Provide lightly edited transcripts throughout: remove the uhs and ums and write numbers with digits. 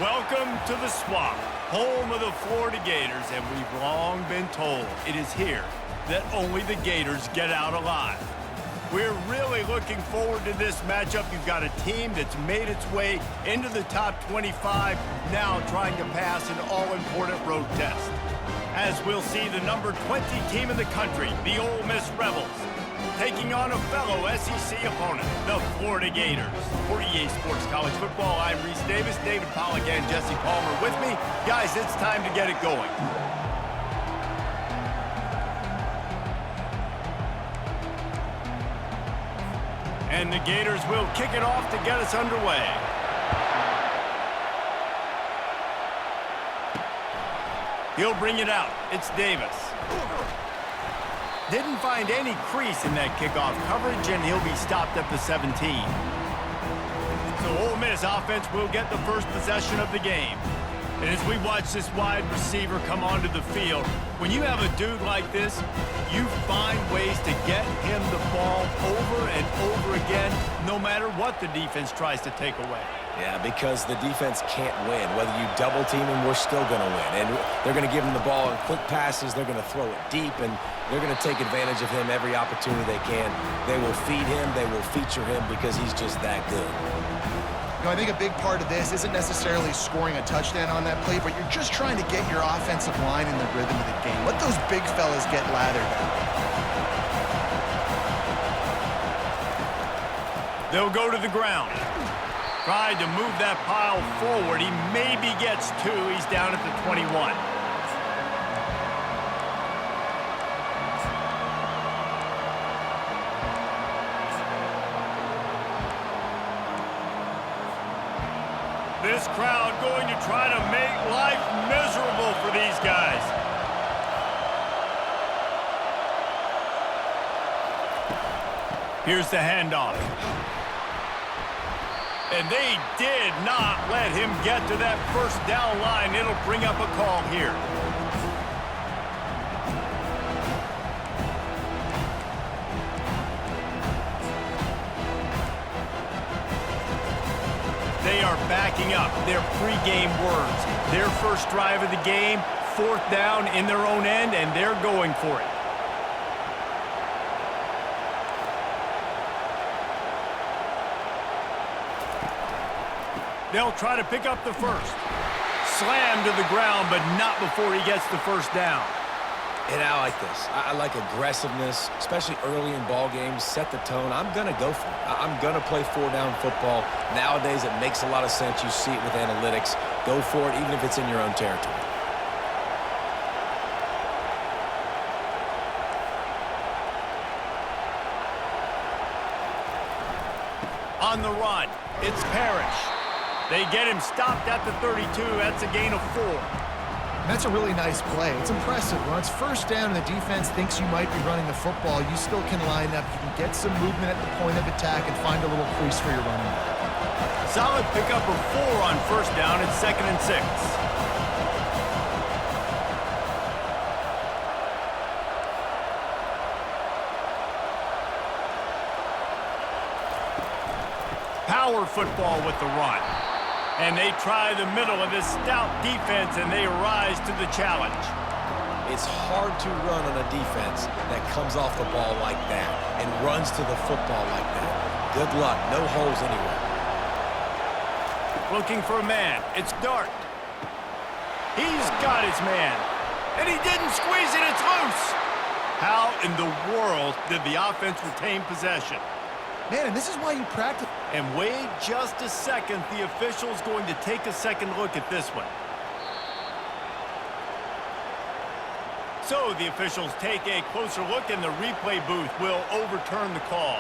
Welcome to the Swamp, home of the Florida Gators, and we've long been told it is here that only the Gators get out alive. We're really looking forward to this matchup. You've got a team that's made its way into the top 25, now trying to pass an all-important road test. As we'll see the number 20 team in the country, the Ole Miss Rebels, taking on a fellow SEC opponent, the Florida Gators. For EA Sports College Football, I'm Reese Davis, David Pollack, and Jesse Palmer with me. Guys, it's time to get it going. And the Gators will kick it off to get us underway. He'll bring it out. It's Davis. Didn't find any crease in that kickoff coverage, and he'll be stopped at the 17. So Ole Miss offense will get the first possession of the game. And as we watch this wide receiver come onto the field, when you have a dude like this, you find ways to get him the ball over and over again, no matter what the defense tries to take away. Yeah, because the defense can't win. Whether you double team him, we're still going to win. And they're going to give him the ball in quick passes. They're going to throw it deep, and they're going to take advantage of him every opportunity they can. They will feed him. They will feature him because he's just that good. You know, I think a big part of this isn't necessarily scoring a touchdown on that play, but you're just trying to get your offensive line in the rhythm of the game. Let those big fellas get lathered. They'll go to the ground. Tried to move that pile forward. He maybe gets two. He's down at the 21. This crowd going to try to make life miserable for these guys. Here's the handoff. And they did not let him get to that first down line. It'll bring up a call here. They are backing up their pregame words. Their first drive of the game, fourth down in their own end, and they're going for it. They'll try to pick up the first. Slam to the ground, but not before he gets the first down. And I like this. I like aggressiveness, especially early in ball games. Set the tone. I'm going to go for it. I'm going to play four-down football. Nowadays, it makes a lot of sense. You see it with analytics. Go for it, even if it's in your own territory. On the run, it's Parrish. They get him stopped at the 32. That's a gain of 4. That's a really nice play. It's impressive. When it's first down and the defense thinks you might be running the football, you still can line up. You can get some movement at the point of attack and find a little crease for your running back. Solid pickup of 4 on first down. It's 2nd and 6. Power football with the run. And they try the middle of this stout defense, and they rise to the challenge. It's hard to run on a defense that comes off the ball like that and runs to the football like that. Good luck. No holes anywhere. Looking for a man. It's Dart. He's got his man. And he didn't squeeze it. It's loose. How in the world did the offense retain possession? Man, and this is why you practice. And wait just a second. The official's going to take a second look at this one. So the officials take a closer look, and the replay booth will overturn the call.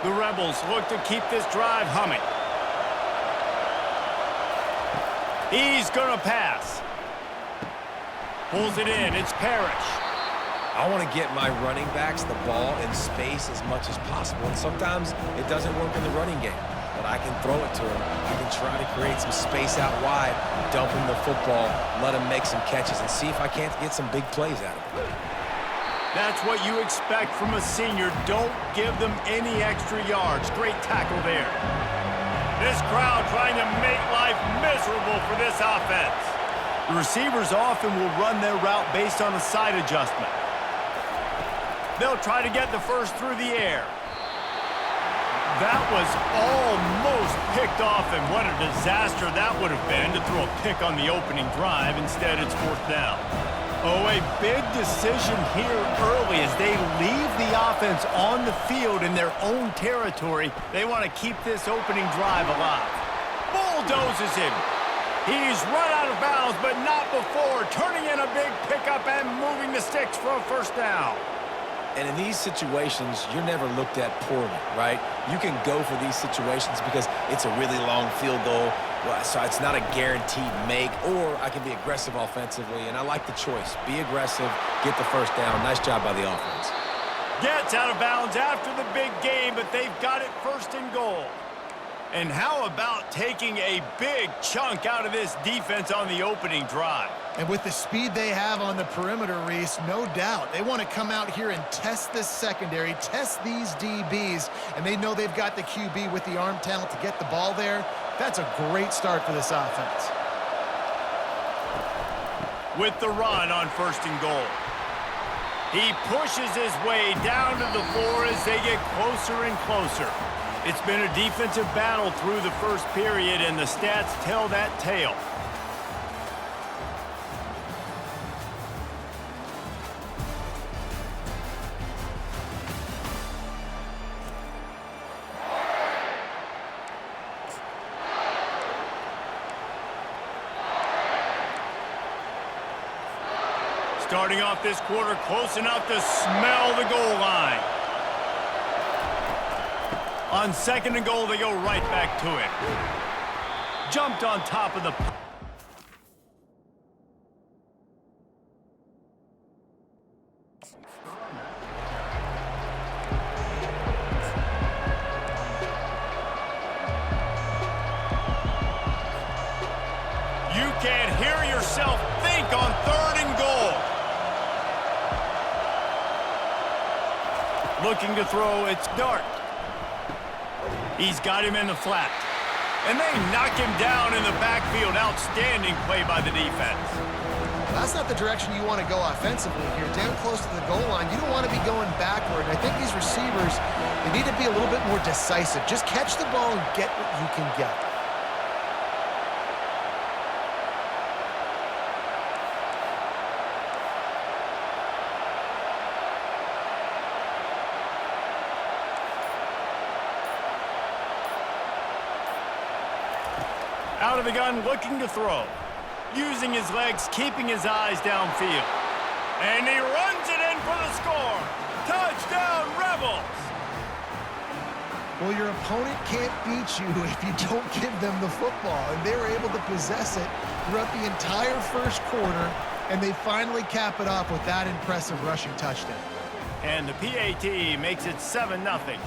The Rebels look to keep this drive humming. He's going to pass. Pulls it in. It's Parrish. I want to get my running backs the ball in space as much as possible. And sometimes it doesn't work in the running game. But I can throw it to him. I can try to create some space out wide, dump him the football, let him make some catches, and see if I can't get some big plays out of him. That's what you expect from a senior. Don't give them any extra yards. Great tackle there. This crowd trying to make life miserable for this offense. The receivers often will run their route based on a side adjustment. They'll try to get the first through the air. That was almost picked off, and what a disaster that would have been to throw a pick on the opening drive. Instead, it's 4th down. Oh, a big decision here early as they leave the offense on the field in their own territory. They want to keep this opening drive alive. Bulldozes him. He's run out of bounds, but not before turning in a big pickup and moving the sticks for a 1st down. And in these situations, you're never looked at poorly, right? You can go for these situations because it's a really long field goal, so it's not a guaranteed make, or I can be aggressive offensively, and I like the choice. Be aggressive, get the 1st down. Nice job by the offense. Gets out of bounds after the big game, but they've got it 1st and goal. And how about taking a big chunk out of this defense on the opening drive? And with the speed they have on the perimeter, Reese, no doubt, they want to come out here and test this secondary, test these DBs, and they know they've got the QB with the arm talent to get the ball there. That's a great start for this offense. With the run on 1st and goal. He pushes his way down to the floor as they get closer and closer. It's been a defensive battle through the 1st period, and the stats tell that tale. Starting off this quarter close enough to smell the goal line. On 2nd and goal, they go right back to it. Jumped on top of the... You can't hear yourself think on 3rd and goal. Looking to throw, it's Dart. He's got him in the flat. And they knock him down in the backfield. Outstanding play by the defense. That's not the direction you want to go offensively here. Down close to the goal line, you don't want to be going backward. I think these receivers, they need to be a little bit more decisive. Just catch the ball and get what you can get. Out of the gun, looking to throw. Using his legs, keeping his eyes downfield. And he runs it in for the score. Touchdown, Rebels! Well, your opponent can't beat you if you don't give them the football. And they were able to possess it throughout the entire 1st quarter, and they finally cap it off with that impressive rushing touchdown. And the PAT makes it 7-0.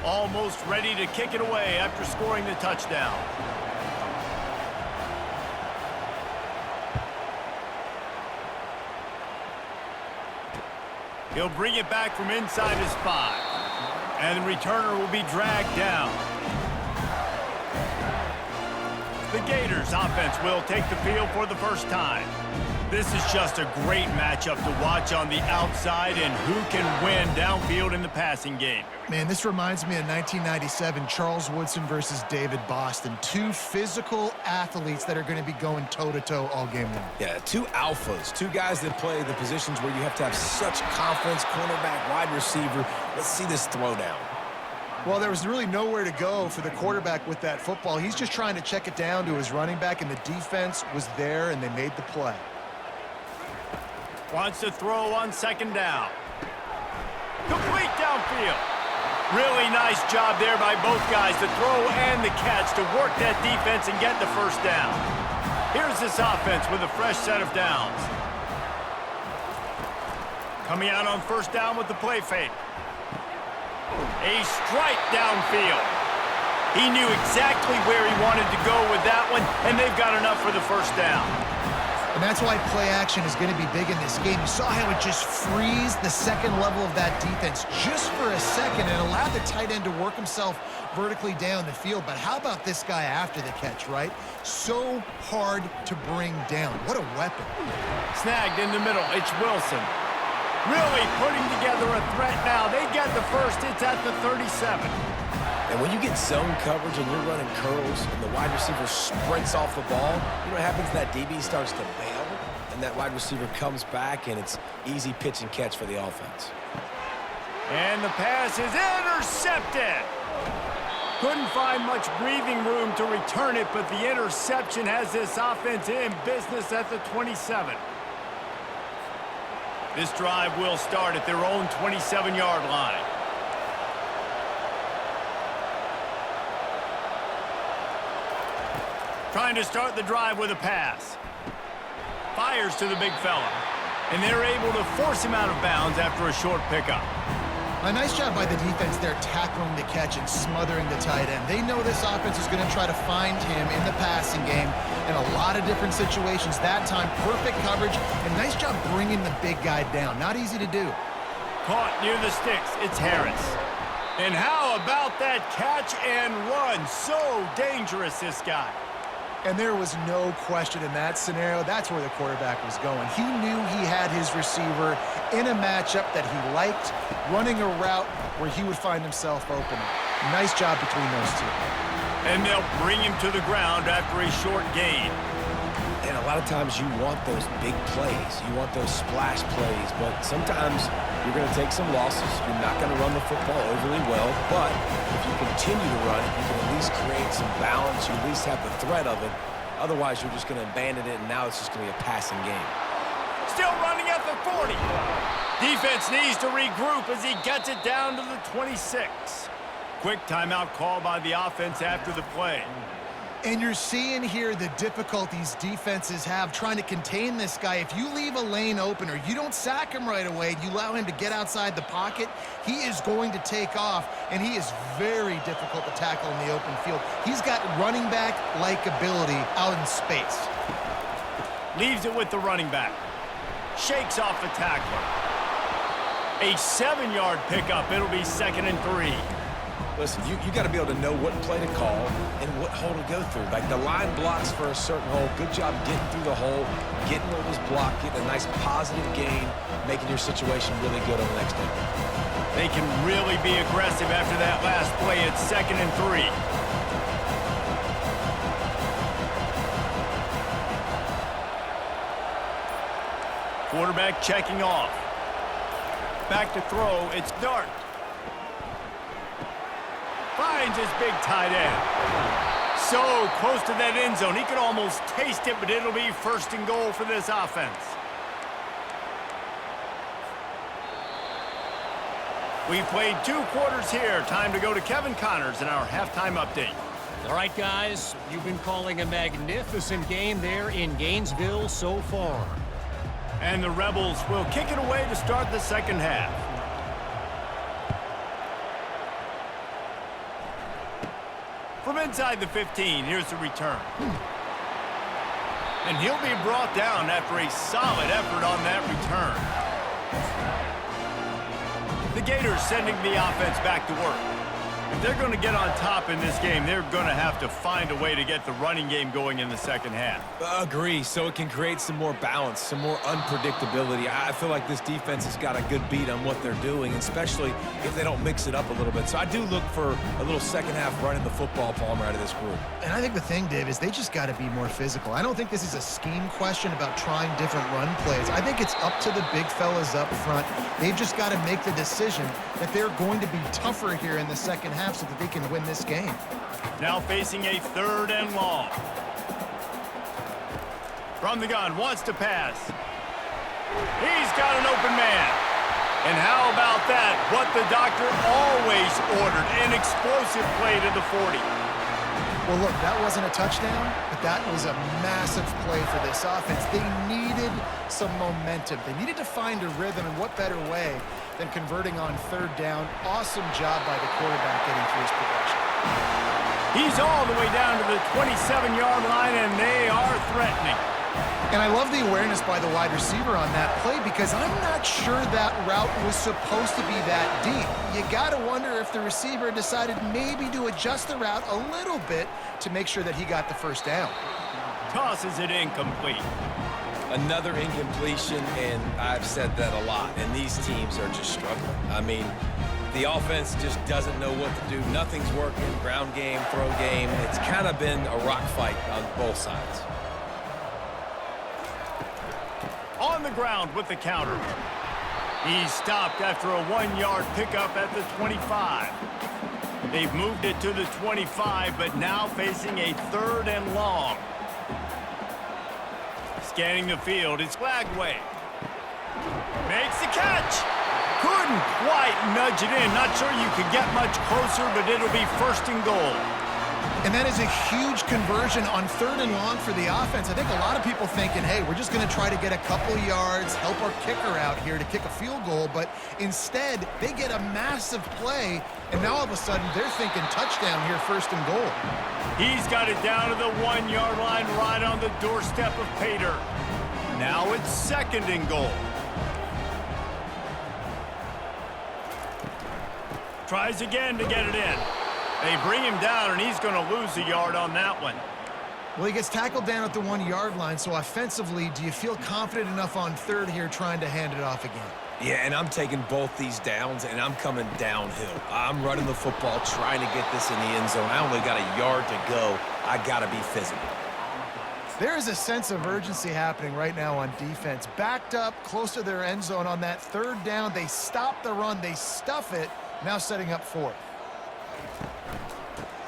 Almost ready to kick it away after scoring the touchdown. He'll bring it back from inside his 5. And the returner will be dragged down. The Gators offense will take the field for the 1st time. This is just a great matchup to watch on the outside and who can win downfield in the passing game. Man, this reminds me of 1997, Charles Woodson versus David Boston. 2 physical athletes that are going to be going toe-to-toe all game long. Yeah, 2 alphas, 2 guys that play the positions where you have to have such confidence, cornerback, wide receiver. Let's see this throwdown. Well, there was really nowhere to go for the quarterback with that football. He's just trying to check it down to his running back, and the defense was there, and they made the play. Wants to throw on 2nd down. Complete downfield. Really nice job there by both guys, the throw and the catch, to work that defense and get the 1st down. Here's this offense with a fresh set of downs. Coming out on 1st down with the play fake. A strike downfield. He knew exactly where he wanted to go with that one, and they've got enough for the 1st down. And that's why play action is going to be big in this game. You saw how it just frees the second level of that defense just for a second and allowed the tight end to work himself vertically down the field. But how about this guy after the catch, right? So hard to bring down. What a weapon. Snagged in the middle. It's Wilson. Really putting together a threat now. They get the first. It's at the 37. And when you get zone coverage and you're running curls and the wide receiver sprints off the ball, you know what happens? That DB starts to bail, and that wide receiver comes back, and it's easy pitch and catch for the offense. And the pass is intercepted. Couldn't find much breathing room to return it, but the interception has this offense in business at the 27. This drive will start at their own 27-yard line. Trying to start the drive with a pass. Fires to the big fella. And they're able to force him out of bounds after a short pickup. A nice job by the defense there tackling the catch and smothering the tight end. They know this offense is going to try to find him in the passing game in a lot of different situations. That time, perfect coverage, and nice job bringing the big guy down. Not easy to do. Caught near the sticks. It's Harris. And how about that catch and run? So dangerous, this guy. And there was no question in that scenario. That's where the quarterback was going. He knew he had his receiver in a matchup that he liked, running a route where he would find himself open. Nice job between those two. And they'll bring him to the ground after a short gain. And a lot of times you want those big plays. You want those splash plays, but sometimes you're going to take some losses. You're not going to run the football overly well, but if you continue to run it, you can at least create some balance. You at least have the threat of it. Otherwise, you're just going to abandon it, and now it's just going to be a passing game. Still running at the 40. Defense needs to regroup as he gets it down to the 26. Quick timeout call by the offense after the play. And you're seeing here the difficulties defenses have trying to contain this guy. If you leave a lane open or you don't sack him right away, you allow him to get outside the pocket, he is going to take off, and he is very difficult to tackle in the open field. He's got running back-like ability out in space. Leaves it with the running back. Shakes off the tackler. A 7-yard pickup. It'll be 2nd and 3. Listen, you got to be able to know what play to call and what hole to go through. Like the line blocks for a certain hole. Good job getting through the hole, getting what was blocked, getting a nice positive gain, making your situation really good on the next day. They can really be aggressive after that last play. It's 2nd and 3. Quarterback checking off. Back to throw. It's Dart. Finds his big tight end. So close to that end zone. He could almost taste it, but it'll be 1st and goal for this offense. We've played 2 quarters here. Time to go to Kevin Connors in our halftime update. All right, guys, you've been calling a magnificent game there in Gainesville so far. And the Rebels will kick it away to start the second half. From inside the 15, here's the return. And he'll be brought down after a solid effort on that return. The Gators sending the offense back to work. If they're going to get on top in this game, they're going to have to find a way to get the running game going in the second half. Agree, so it can create some more balance, some more unpredictability. I feel like this defense has got a good beat on what they're doing, especially if they don't mix it up a little bit. So I do look for a little second half running the football, Palmer, out of this group. And I think the thing, Dave, is they just got to be more physical. I don't think this is a scheme question about trying different run plays. I think it's up to the big fellas up front. They've just got to make the decision that they're going to be tougher here in the second half so that they can win this game. Now facing a 3rd and long. From the gun, wants to pass. He's got an open man. And how about that? What the doctor always ordered, an explosive play to the 40. Well, look, that wasn't a touchdown, but that was a massive play for this offense. They needed some momentum. They needed to find a rhythm, and what better way than converting on 3rd down. Awesome job by the quarterback getting through his progression. He's all the way down to the 27-yard line, and they are threatening. And I love the awareness by the wide receiver on that play because I'm not sure that route was supposed to be that deep. You got to wonder if the receiver decided maybe to adjust the route a little bit to make sure that he got the first down. Tosses it incomplete. Another incompletion, and I've said that a lot, and these teams are just struggling. I mean, the offense just doesn't know what to do. Nothing's working, ground game, throw game. It's kind of been a rock fight on both sides. On the ground with the counter. He's stopped after a 1-yard pickup at the 25. They've moved it to the 25, but now facing a 3rd and long. Scanning the field, it's Lagway. Makes the catch. Couldn't quite nudge it in. Not sure you could get much closer, but it'll be 1st and goal. And that is a huge conversion on 3rd and long for the offense. I think a lot of people thinking, hey, we're just going to try to get a couple yards, help our kicker out here to kick a field goal. But instead, they get a massive play, and now all of a sudden they're thinking touchdown here, 1st and goal. He's got it down to the 1-yard line right on the doorstep of Pater. Now it's 2nd and goal. Tries again to get it in. They bring him down, and he's going to lose a yard on that one. Well, he gets tackled down at the 1-yard line, so offensively, do you feel confident enough on 3rd here trying to hand it off again? Yeah, and I'm taking both these downs, and I'm coming downhill. I'm running the football, trying to get this in the end zone. I only got a yard to go. I got to be physical. There is a sense of urgency happening right now on defense. Backed up, close to their end zone on that 3rd down. They stop the run. They stuff it. Now setting up 4th.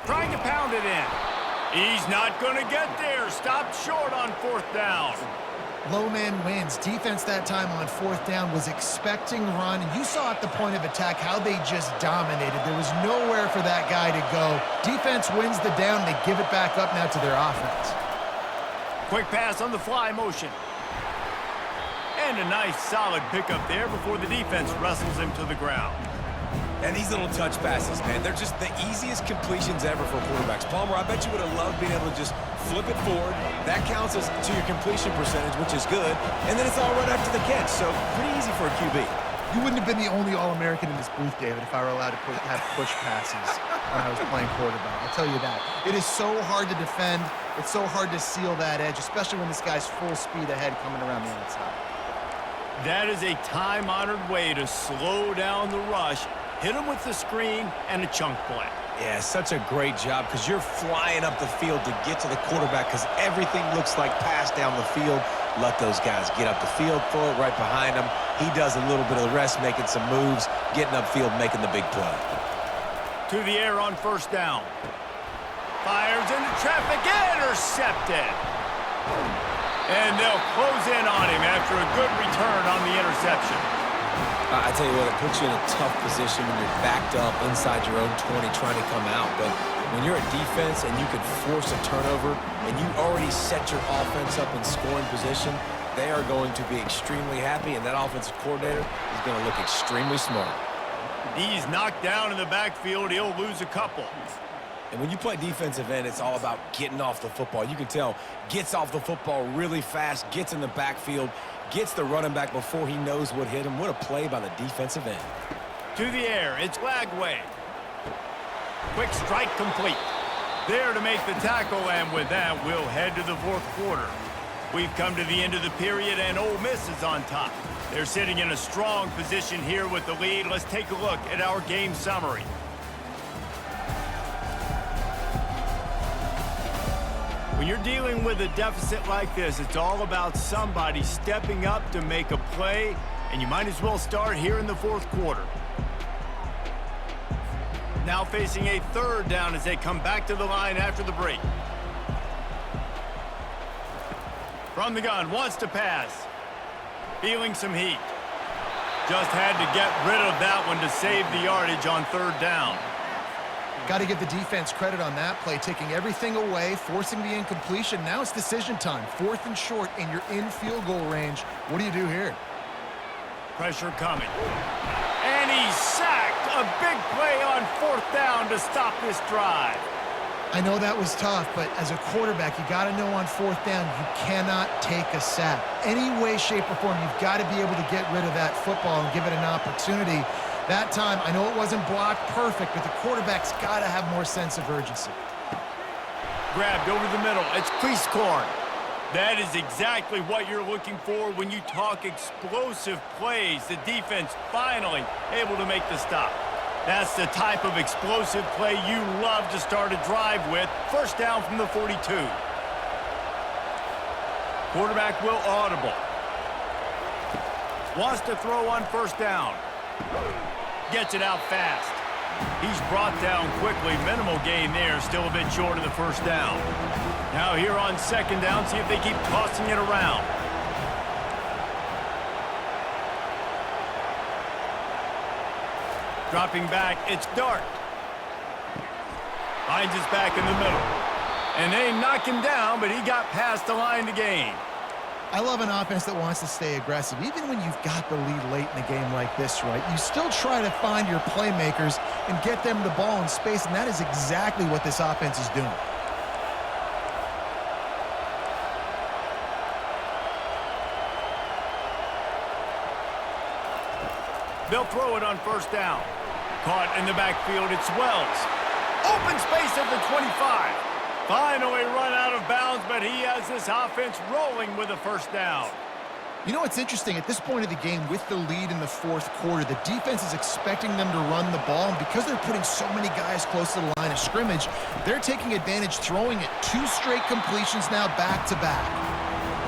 Trying to pound it in. He's not going to get there. Stopped short on 4th down. Low man wins. Defense that time on 4th down was expecting run. And you saw at the point of attack how they just dominated. There was nowhere for that guy to go. Defense wins the down. They give it back up now to their offense. Quick pass on the fly motion. And a nice solid pickup there before the defense wrestles him to the ground. And these little touch passes, man, they're just the easiest completions ever for quarterbacks. Palmer, I bet you would have loved being able to just flip it forward. That counts as to your completion percentage, which is good. And then it's all right after the catch, so pretty easy for a QB. You wouldn't have been the only All-American in this booth, David, if I were allowed to have push passes when I was playing quarterback. I'll tell you that. It is so hard to defend. It's so hard to seal that edge, especially when this guy's full speed ahead coming around the outside. That is a time-honored way to slow down the rush. Hit him with the screen and a chunk play. Yeah, such a great job because you're flying up the field to get to the quarterback because everything looks like pass down the field. Let those guys get up the field, throw it right behind him. He does a little bit of the rest, making some moves, getting upfield, making the big play. To the air on 1st down. Fires into traffic, intercepted. And they'll close in on him after a good return on the interception. I tell you what, it puts you in a tough position when you're backed up inside your own 20 trying to come out. But when you're a defense and you can force a turnover and you already set your offense up in scoring position, they are going to be extremely happy, and that offensive coordinator is going to look extremely smart. He's knocked down in the backfield. He'll lose a couple. And when you play defensive end, it's all about getting off the football. You can tell, gets off the football really fast, gets in the backfield, gets the running back before he knows what hit him. What a play by the defensive end. To the air, it's Lagway. Quick strike complete. There to make the tackle, and with that, we'll head to the 4th quarter. We've come to the end of the period, and Ole Miss is on top. They're sitting in a strong position here with the lead. Let's take a look at our game summary. When you're dealing with a deficit like this, it's all about somebody stepping up to make a play, and you might as well start here in the 4th quarter. Now facing a 3rd down as they come back to the line after the break. From the gun, wants to pass. Feeling some heat. Just had to get rid of that one to save the yardage on 3rd down. Got to give the defense credit on that play, taking everything away, forcing the incompletion. Now it's decision time. 4th and short, and you're in field goal range. What do you do here? Pressure coming. And he's sacked. A big play on 4th down to stop this drive. I know that was tough, but as a quarterback, you got to know on fourth down, you cannot take a sack. Any way, shape, or form, you've got to be able to get rid of that football and give it an opportunity. That time, I know it wasn't blocked perfect, but the quarterback's got to have more sense of urgency. Grabbed over the middle. It's Cleasecorn. That is exactly what you're looking for when you talk explosive plays. The defense finally able to make the stop. That's the type of explosive play you love to start a drive with. First down from the 42. Quarterback will audible. Wants to throw on first down. Gets it out fast. He's brought down quickly. Minimal gain there. Still a bit short of the first down. Now here on second down, see if they keep tossing it around. Dropping back, it's Dart. Finds his back in the middle. And they knock him down, but he got past the line to gain. I love an offense that wants to stay aggressive. Even when you've got the lead late in a game like this, right, you still try to find your playmakers and get them the ball in space, and that is exactly what this offense is doing. They'll throw it on first down. Caught in the backfield, it's Wells. Open space at the 25. Finally run out of bounds, but he has this offense rolling with a first down. You know what's interesting? At this point of the game, with the lead in the fourth quarter, the defense is expecting them to run the ball, and because they're putting so many guys close to the line of scrimmage, they're taking advantage, throwing it 2 straight completions now back-to-back.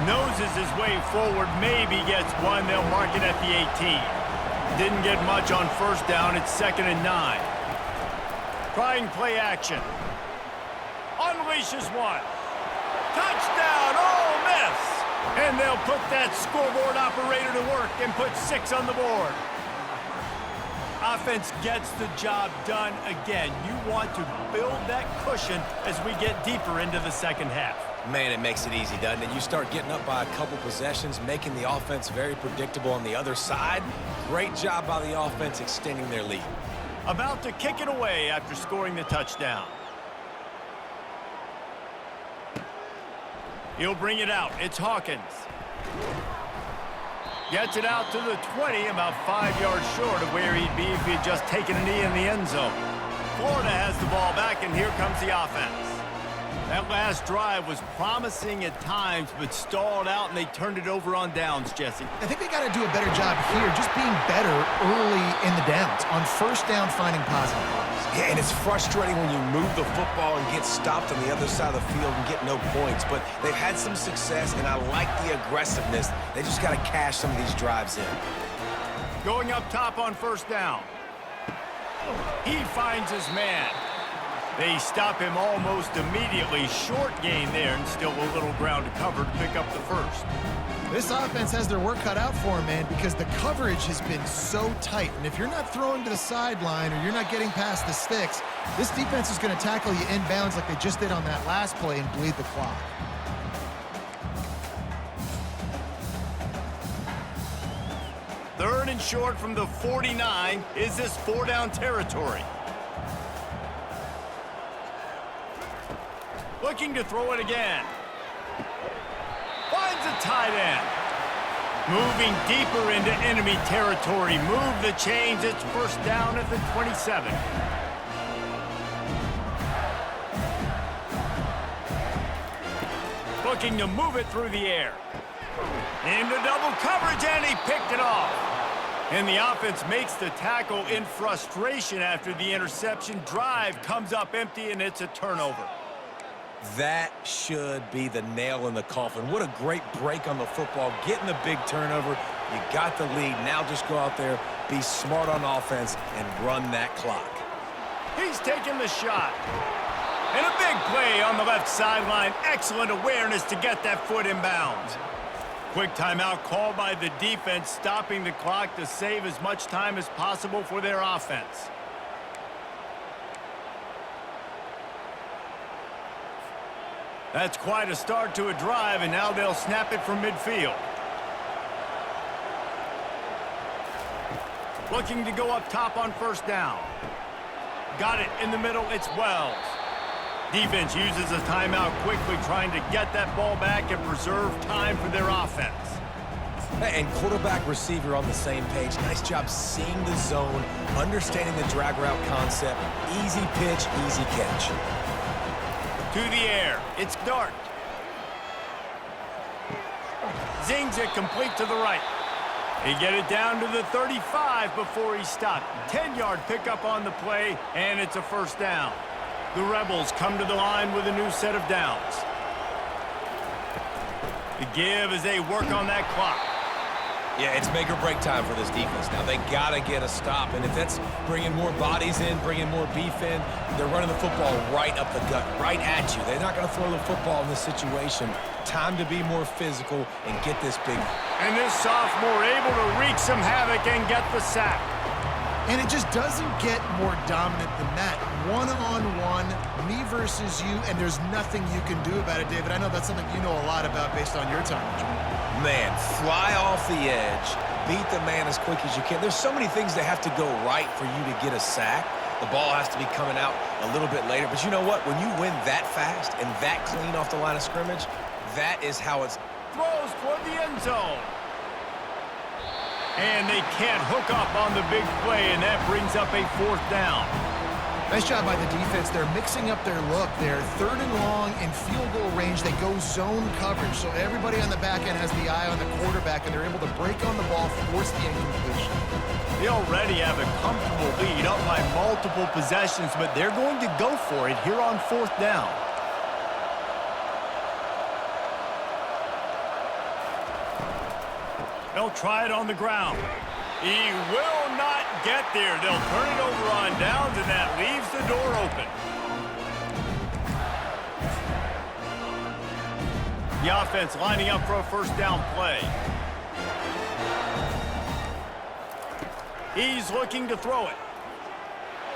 Noses his way forward, maybe gets one. They'll mark it at the 18. Didn't get much on first down. It's 2nd and 9. Trying play action. Unleashes one. Touchdown, Ole Miss! And they'll put that scoreboard operator to work and put 6 on the board. Offense gets the job done again. You want to build that cushion as we get deeper into the second half. Man, it makes it easy, doesn't it? You start getting up by a couple possessions, making the offense very predictable on the other side. Great job by the offense extending their lead. About to kick it away after scoring the touchdown. He'll bring it out. It's Hawkins. Gets it out to the 20, about 5 yards short of where he'd be if he had just taken a knee in the end zone. Florida has the ball back, and here comes the offense. That last drive was promising at times, but stalled out, and they turned it over on downs, Jesse. I think they got to do a better job here, just being better early in the downs. On first down, finding positive plays. Yeah, and it's frustrating when you move the football and get stopped on the other side of the field and get no points. But they've had some success, and I like the aggressiveness. They just got to cash some of these drives in. Going up top on first down. He finds his man. They stop him almost immediately. Short gain there, and still a little ground to cover to pick up the first. This offense has their work cut out for them, man, because the coverage has been so tight. And if you're not throwing to the sideline or you're not getting past the sticks, this defense is going to tackle you inbounds like they just did on that last play and bleed the clock. Third and short from the 49. Is this 4-down territory? Looking to throw it again. Finds a tight end. Moving deeper into enemy territory. Move the chains. It's first down at the 27. Looking to move it through the air. Into double coverage, and he picked it off. And the offense makes the tackle in frustration after the interception. Drive comes up empty, and it's a turnover. That should be the nail in the coffin. What a great break on the football. Getting the big turnover. You got the lead. Now just go out there, be smart on offense, and run that clock. He's taking the shot. And a big play on the left sideline. Excellent awareness to get that foot in bounds. Quick timeout called by the defense, stopping the clock to save as much time as possible for their offense. That's quite a start to a drive, and now they'll snap it from midfield. Looking to go up top on first down. Got it in the middle, it's Wells. Defense uses a timeout quickly, trying to get that ball back and preserve time for their offense. And quarterback receiver on the same page. Nice job seeing the zone, understanding the drag route concept. Easy pitch, easy catch. To the air. It's Dart. Zings it complete to the right. He get it down to the 35 before he stopped. 10-yard pickup on the play, and it's a first down. The Rebels come to the line with a new set of downs. The give as they work on that clock. Yeah, it's make or break time for this defense now. They got to get a stop, and if that's bringing more bodies in, bringing more beef in, they're running the football right up the gut, right at you. They're not going to throw the football in this situation. Time to be more physical and get this big. And this sophomore able to wreak some havoc and get the sack. And it just doesn't get more dominant than that. One-on-one, me versus you, and there's nothing you can do about it, David. I know that's something you know a lot about based on your time. Man, fly off the edge, beat the man as quick as you can. There's so many things that have to go right for you to get a sack. The ball has to be coming out a little bit later. But you know what? When you win that fast and that clean off the line of scrimmage, that is how it's... Throws toward the end zone. And they can't hook up on the big play, and that brings up a fourth down. Nice job by the defense. They're mixing up their look. They're third and long in field goal range. They go zone coverage, so everybody on the back end has the eye on the quarterback, and they're able to break on the ball, force the incompletion. They already have a comfortable lead up by multiple possessions, but they're going to go for it here on fourth down. They'll try it on the ground. He will not get there. They'll turn it over on downs, and that leaves the door open. The offense lining up for a first down play. He's looking to throw it.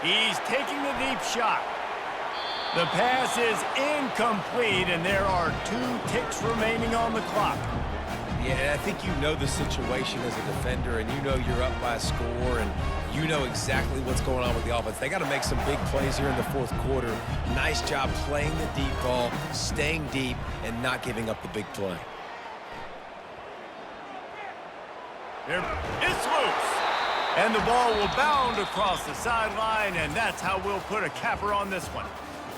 He's taking the deep shot. The pass is incomplete, and there are 2 ticks remaining on the clock. Yeah, I think you know the situation as a defender, and you know you're up by a score, and you know exactly what's going on with the offense. They got to make some big plays here in the fourth quarter. Nice job playing the deep ball, staying deep, and not giving up the big play. It's loose. And the ball will bound across the sideline, and that's how we'll put a capper on this one.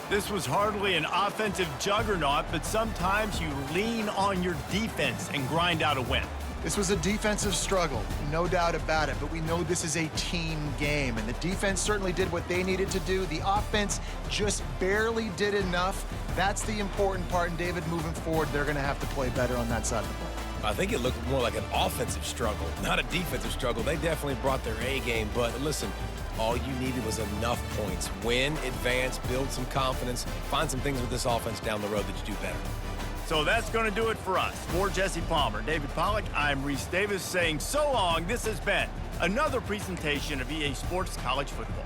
This was hardly an offensive juggernaut, but sometimes you lean on your defense and grind out a win. This was a defensive struggle, no doubt about it, but we know this is a team game, and the defense certainly did what they needed to do. The offense just barely did enough. That's the important part, and David, moving forward, they're going to have to play better on that side of the ball. I think it looked more like an offensive struggle, not a defensive struggle. They definitely brought their A game, but listen, all you needed was enough points. Win, advance, build some confidence, find some things with this offense down the road that you do better. So that's going to do it for us. For Jesse Palmer, David Pollack, I'm Reese Davis saying so long. This has been another presentation of EA Sports College Football.